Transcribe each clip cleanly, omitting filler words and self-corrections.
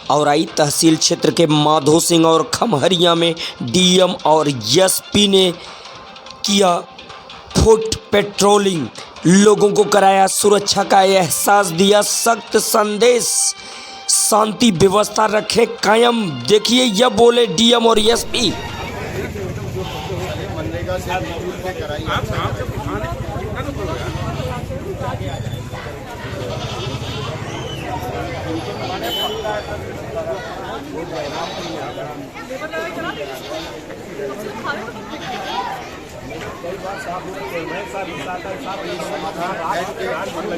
औराई तहसील क्षेत्र के माधो सिंह और खमहरिया में डीएम और एसपी ने किया फुट पेट्रोलिंग, लोगों को कराया सुरक्षा का एहसास, दिया सख्त संदेश, शांति व्यवस्था रखे कायम। देखिए यह बोले डीएम और एसपी। मनरेगा से बिल्कुल पे कराई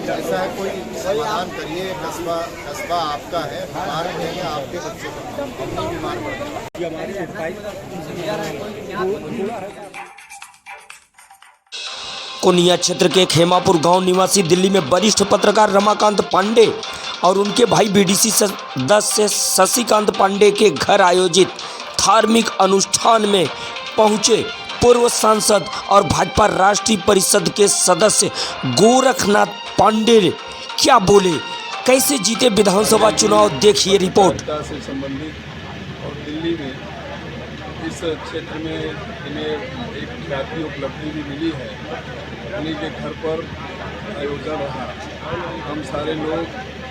ऐसा है, कोई समाधान करिए। कस्बा आपका है, बीमार नहीं है, आपके बच्चे अपनी बीमार पड़ते। कोनिया क्षेत्र के खेमापुर गांव निवासी दिल्ली में वरिष्ठ पत्रकार रमाकांत पांडे और उनके भाई बीडीसी सदस्य शशिकांत पांडे के घर आयोजित धार्मिक अनुष्ठान में पहुंचे पूर्व सांसद और भाजपा राष्ट्रीय परिषद के सदस्य गोरखनाथ पांडे क्या बोले, कैसे जीते विधानसभा चुनाव, देखिए रिपोर्ट। से संबंधित और दिल्ली में इस क्षेत्र में इन्हें एक ख्याति उपलब्धि भी मिली है। उन्हीं के घर पर आयोजन रहा। हम सारे लोग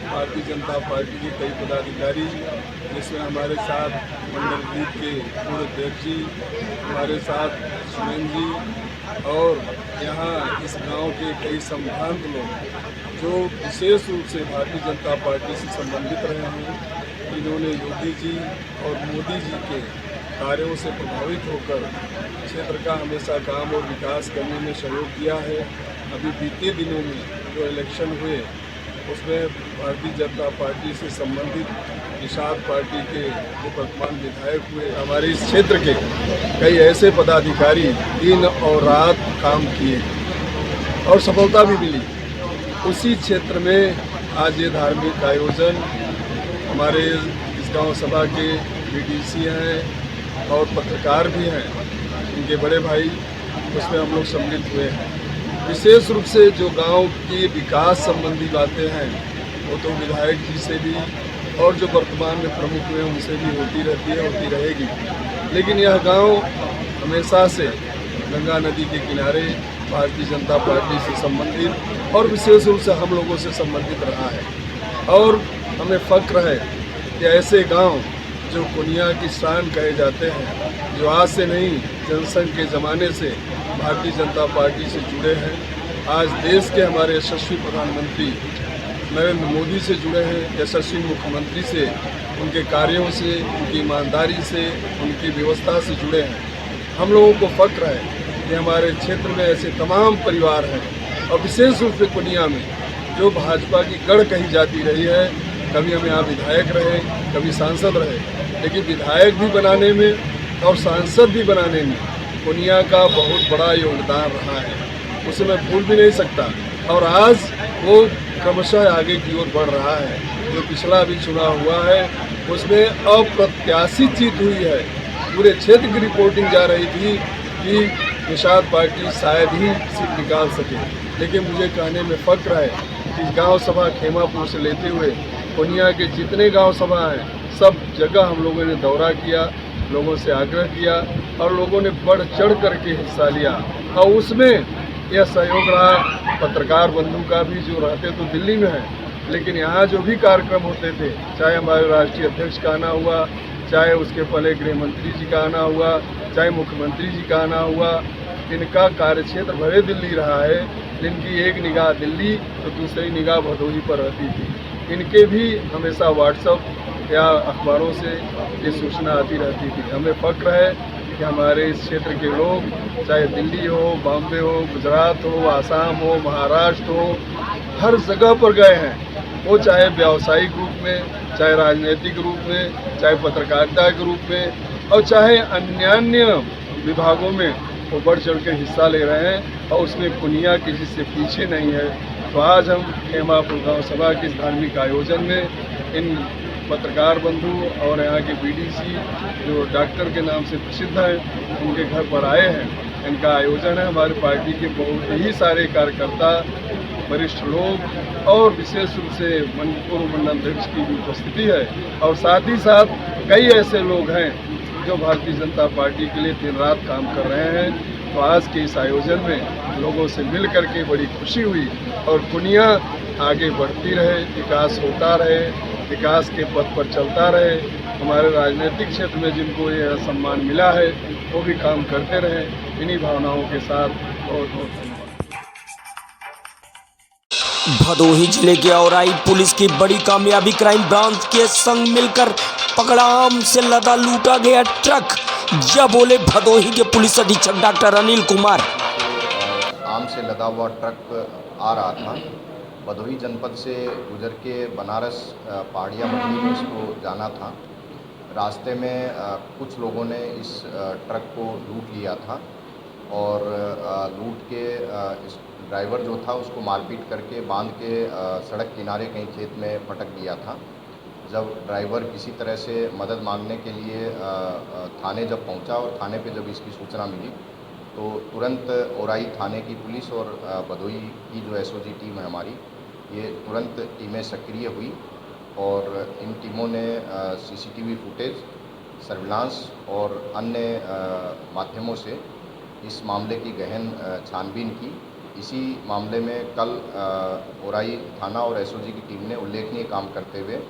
भारतीय जनता पार्टी के कई पदाधिकारी, जिसमें हमारे साथ मंडल जीत के पूर्व अध्यक्ष जी, हमारे साथ सुमेन जी और यहाँ इस गांव के कई संभ्रांत लोग जो विशेष रूप से भारतीय जनता पार्टी से संबंधित रहे हैं। इन्होंने योगी जी और मोदी जी के कार्यों से प्रभावित होकर क्षेत्र का हमेशा काम और विकास करने में सहयोग किया है। अभी बीते दिनों में जो इलेक्शन हुए उसमें भारतीय जनता पार्टी से संबंधित निषाद पार्टी के जो वर्तमान विधायक हुए, हमारे इस क्षेत्र के कई ऐसे पदाधिकारी दिन और रात काम किए और सफलता भी मिली। उसी क्षेत्र में आज ये धार्मिक आयोजन, हमारे इस गांव सभा के बीडीसी हैं और पत्रकार भी हैं, इनके बड़े भाई, उसमें हम लोग सम्मिलित हुए हैं। विशेष रूप से जो गांव के विकास संबंधी बातें हैं वो तो विधायक जी से भी और जो वर्तमान में प्रमुख हुए उनसे भी होती रहती है, होती रहेगी। लेकिन यह गांव हमेशा से गंगा नदी के किनारे भारतीय जनता पार्टी से संबंधित और विशेष रूप से हम लोगों से संबंधित रहा है। और हमें फक्र है कि ऐसे गांव जो कोनिया की शान कहे जाते हैं, जो आज से नहीं जनसंघ के ज़माने से भारतीय जनता पार्टी से जुड़े हैं, आज देश के हमारे यशस्वी प्रधानमंत्री नरेंद्र मोदी से जुड़े हैं, यशस्वी मुख्यमंत्री से, उनके कार्यों से, उनकी ईमानदारी से, उनकी व्यवस्था से जुड़े हैं। हम लोगों को फक्र है कि हमारे क्षेत्र में ऐसे तमाम परिवार हैं और विशेष रूप से कोनिया में जो भाजपा की गढ़ कही जाती रही है। कभी हम यहाँ विधायक रहे, कभी सांसद रहे, लेकिन विधायक भी बनाने में और सांसद भी बनाने में कोनिया का बहुत बड़ा योगदान रहा है, उसे मैं भूल भी नहीं सकता। और आज वो क्रमशः आगे की ओर बढ़ रहा है। जो पिछला भी चुनाव हुआ है उसमें अप्रत्याशित जीत हुई है। पूरे क्षेत्र की रिपोर्टिंग जा रही थी कि निषाद पार्टी शायद ही सीट निकाल सके, लेकिन मुझे कहने में फक्र है कि गांव सभा खेमापुर से लेते हुए कोनिया के जितने गांव सभा हैं सब जगह हम लोगों ने दौरा किया, लोगों से आग्रह किया और लोगों ने बढ़ चढ़ करके हिस्सा लिया। और उसमें यह सहयोग रहा पत्रकार बंधु का भी, जो रहते तो दिल्ली में हैं, लेकिन यहाँ जो भी कार्यक्रम होते थे, चाहे हमारे राष्ट्रीय अध्यक्ष का आना हुआ, चाहे उसके पहले गृह मंत्री जी का आना हुआ, चाहे मुख्यमंत्री जी का आना हुआ, इनका कार्यक्षेत्र भले दिल्ली रहा है, इनकी एक निगाह दिल्ली तो दूसरी निगाह भदोही पर रहती थी। इनके भी हमेशा व्हाट्सएप या अखबारों से ये सूचना आती रहती थी। हमें फक्र है कि हमारे इस क्षेत्र के लोग, चाहे दिल्ली हो, बॉम्बे हो, गुजरात हो, आसाम हो, महाराष्ट्र हो, हर जगह पर गए हैं। वो चाहे व्यावसायिक रूप में, चाहे राजनीतिक रूप में, चाहे पत्रकारिता के रूप में और चाहे अन्य विभागों में वो बढ़ चढ़ के हिस्सा ले रहे हैं और उसमें कोनिया किसी से पीछे नहीं है। तो आज हम खेमापुर गाँव सभा के धार्मिक आयोजन में इन पत्रकार बंधु और यहाँ के बीडीसी जो डॉक्टर के नाम से प्रसिद्ध हैं, उनके घर पर आए हैं। इनका आयोजन है। हमारी पार्टी के बहुत ही सारे कार्यकर्ता वरिष्ठ लोग और विशेष रूप से पूर्व मंडलाध्यक्ष की भी उपस्थिति है और साथ ही साथ कई ऐसे लोग हैं जो भारतीय जनता पार्टी के लिए दिन रात काम कर रहे हैं। तो आज के इस आयोजन में लोगों से मिल करके बड़ी खुशी हुई और दुनिया आगे बढ़ती रहे, विकास होता रहे, विकास के पथ पर चलता रहे। हमारे राजनीतिक क्षेत्र में जिनको यह सम्मान मिला है वो भी काम करते रहे। इन्हीं भावनाओं के साथ बहुत बहुत धन्यवाद। भदोही जिले के औराई पुलिस की बड़ी कामयाबी, क्राइम ब्रांच के संग मिलकर पकड़ा आम से लदा लूटा गया ट्रक। यह बोले भदोही के पुलिस अधीक्षक डॉक्टर अनिल कुमार। आम से लदा हुआ ट्रक आ रहा था, भदोही जनपद से गुजर के बनारस पहाड़िया मंडी में इसको जाना था। रास्ते में कुछ लोगों ने इस ट्रक को लूट लिया था और लूट के इस ड्राइवर जो था उसको मारपीट करके बांध के सड़क किनारे कहीं खेत में पटक दिया था। जब ड्राइवर किसी तरह से मदद मांगने के लिए थाने जब पहुंचा और थाने पे जब इसकी सूचना मिली तो तुरंत औराई थाने की पुलिस और भदोही की जो एसओजी टीम है हमारी, ये तुरंत टीमें सक्रिय हुई और इन टीमों ने सीसीटीवी फुटेज, सर्विलांस और अन्य माध्यमों से इस मामले की गहन छानबीन की। इसी मामले में कल औराई थाना और एसओजी की टीम ने उल्लेखनीय काम करते हुए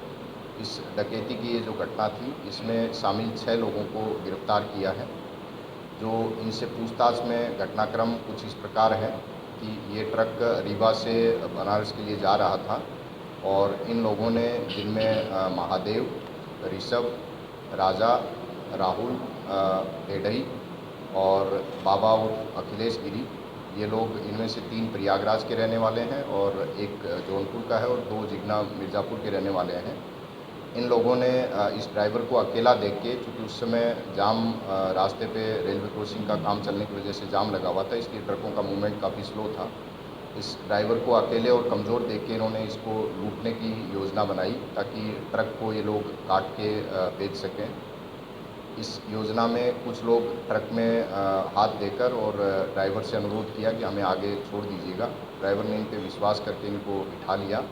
इस डकैती की ये जो घटना थी इसमें शामिल 6 लोगों को गिरफ्तार किया है। जो इनसे पूछताछ में घटनाक्रम कुछ इस प्रकार है कि ये ट्रक रीवा से बनारस के लिए जा रहा था और इन लोगों ने, जिनमें महादेव, ऋषभ, राजा, राहुल ढेडई और बाबा उर्फ अखिलेश गिरी, ये लोग, इनमें से 3 प्रयागराज के रहने वाले हैं और एक जौनपुर का है और 2 जिगना मिर्ज़ापुर के रहने वाले हैं। इन लोगों ने इस ड्राइवर को अकेला देख के, चूँकि उस समय जाम रास्ते पे रेलवे क्रॉसिंग का काम चलने की वजह से जाम लगा हुआ था, इसलिए ट्रकों का मूवमेंट काफ़ी स्लो था। इस ड्राइवर को अकेले और कमज़ोर देख के इन्होंने इसको लूटने की योजना बनाई ताकि ट्रक को ये लोग काट के बेच सकें। इस योजना में कुछ लोग ट्रक में हाथ देकर और ड्राइवर से अनुरोध किया कि हमें आगे छोड़ दीजिएगा। ड्राइवर ने इन पे विश्वास करके इनको बिठा लिया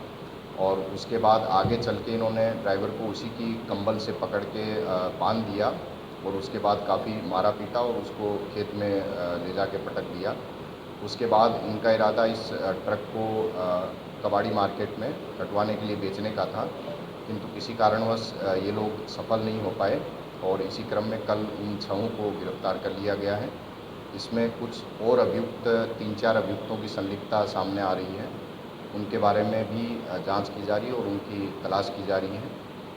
और उसके बाद आगे चल के इन्होंने ड्राइवर को उसी की कंबल से पकड़ के बांध दिया और उसके बाद काफ़ी मारा पीटा और उसको खेत में ले जाके पटक दिया। उसके बाद इनका इरादा इस ट्रक को कबाड़ी मार्केट में कटवाने के लिए बेचने का था, किंतु किसी कारणवश ये लोग सफल नहीं हो पाए और इसी क्रम में कल इन 6 को गिरफ्तार कर लिया गया है। इसमें कुछ और अभियुक्त, 3-4 अभियुक्तों की संलिप्तता सामने आ रही है, उनके बारे में भी जांच की जा रही है और उनकी तलाश की जा रही है।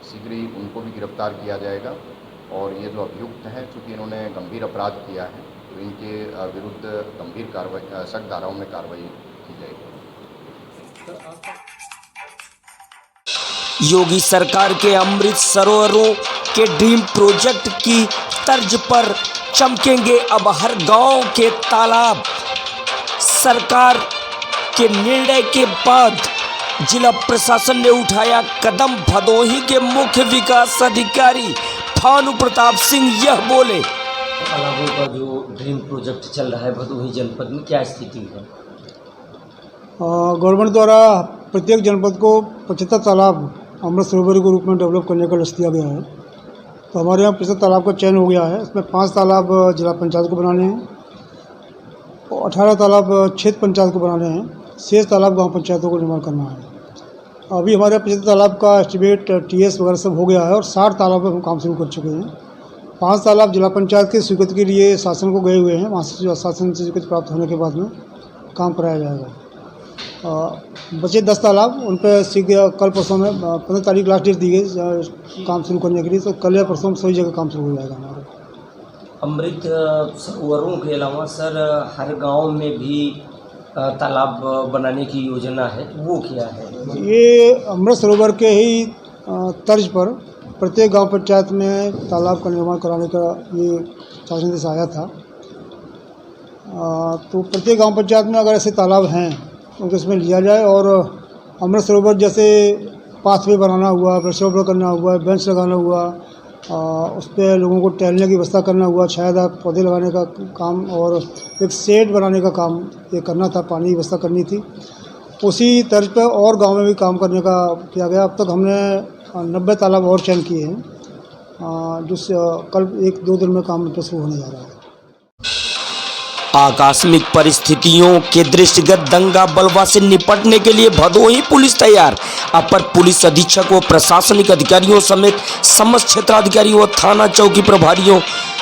शीघ्र ही उनको भी गिरफ्तार किया जाएगा और ये जो अभियुक्त हैं, चूँकि इन्होंने गंभीर अपराध किया है तो इनके विरुद्ध गंभीर कार्रवाई, सख्त धाराओं में कार्रवाई की जाएगी। योगी सरकार के अमृत सरोवरों के ड्रीम प्रोजेक्ट की तर्ज पर चमकेंगे अब हर गांव के तालाब। सरकार के निर्णय के बाद जिला प्रशासन ने उठाया कदम। भदोही के मुख्य विकास अधिकारी भानु प्रताप सिंह यह बोले। तालाबों का जो ड्रीम प्रोजेक्ट चल रहा है भदोही जनपद में, क्या स्थिति है? गवर्नमेंट द्वारा प्रत्येक जनपद को 75 तालाब अमृत सरोवर के रूप में डेवलप करने का लक्ष्य दिया गया है। तो हमारे यहाँ 75 तालाब का चयन हो गया है। इसमें 5 तालाब जिला पंचायत को बनाने हैं और 18 तालाब क्षेत्र पंचायत को बनाने हैं। शेष तालाब गांव पंचायतों को निर्माण करना है। अभी हमारे 75 तालाब का एस्टिमेट TS वगैरह सब हो गया है और 60 तालाब पर हम काम शुरू कर चुके हैं। 5 तालाब जिला पंचायत के स्वीकृति के लिए शासन को गए हुए हैं। वहाँ से शासन से स्वीकृति प्राप्त होने के बाद में काम कराया जाएगा। बचे 10 तालाब, उन पर शीघ्र कल परसों में 15 तारीख लास्ट डेट दी गई काम शुरू करने के लिए। तो कल या परसों में सभी जगह काम शुरू हो जाएगा हमारा। अमृत सरोवरों के अलावा सर हर गांव में भी तालाब बनाने की योजना है, वो क्या है? ये अमृत सरोवर के ही तर्ज पर प्रत्येक गांव पंचायत में तालाब का निर्माण कराने का ये शासन से आया था। तो प्रत्येक गांव पंचायत में अगर ऐसे तालाब हैं तो इसमें लिया जाए और अमृत सरोवर जैसे पाथवे बनाना हुआ, ब्रशोवर करना हुआ, बेंच लगाना हुआ, उस पर लोगों को टहलने की व्यवस्था करना हुआ, छायादार पौधे लगाने का काम और एक शेड बनाने का काम ये करना था, पानी की व्यवस्था करनी थी। उसी तर्ज पर और गांव में भी काम करने का किया गया। अब तक हमने 90 तालाब और चयन किए हैं, जिससे कल 1-2 दिन में काम शुरू होने जा रहा है। आकस्मिक परिस्थितियों के दृष्टिगत दंगा बलवा से निपटने के लिए भदोही पुलिस तैयार। अपर पुलिस अधीक्षक व प्रशासनिक अधिकारियों समेत समस्त क्षेत्राधिकारी व थाना चौकी प्रभारियों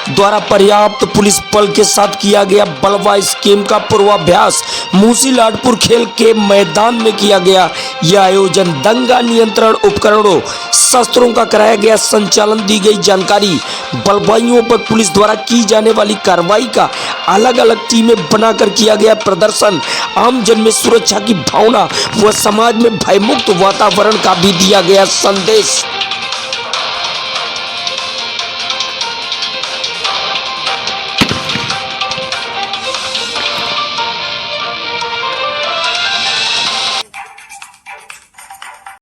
द्वारा पर्याप्त पुलिस बल के साथ किया गया बलवा स्कीम का पूर्वाभ्यास मूसी लाडपुर खेल के मैदान में किया गया। यह आयोजन दंगा नियंत्रण उपकरणों शस्त्रों का कराया गया संचालन, दी गई जानकारी, बलवाइयों पर पुलिस द्वारा की जाने वाली कार्रवाई का अलग अलग टीमें बनाकर किया गया प्रदर्शन, आम जन में सुरक्षा की भावना व समाज में भयमुक्त वातावरण का भी दिया गया संदेश।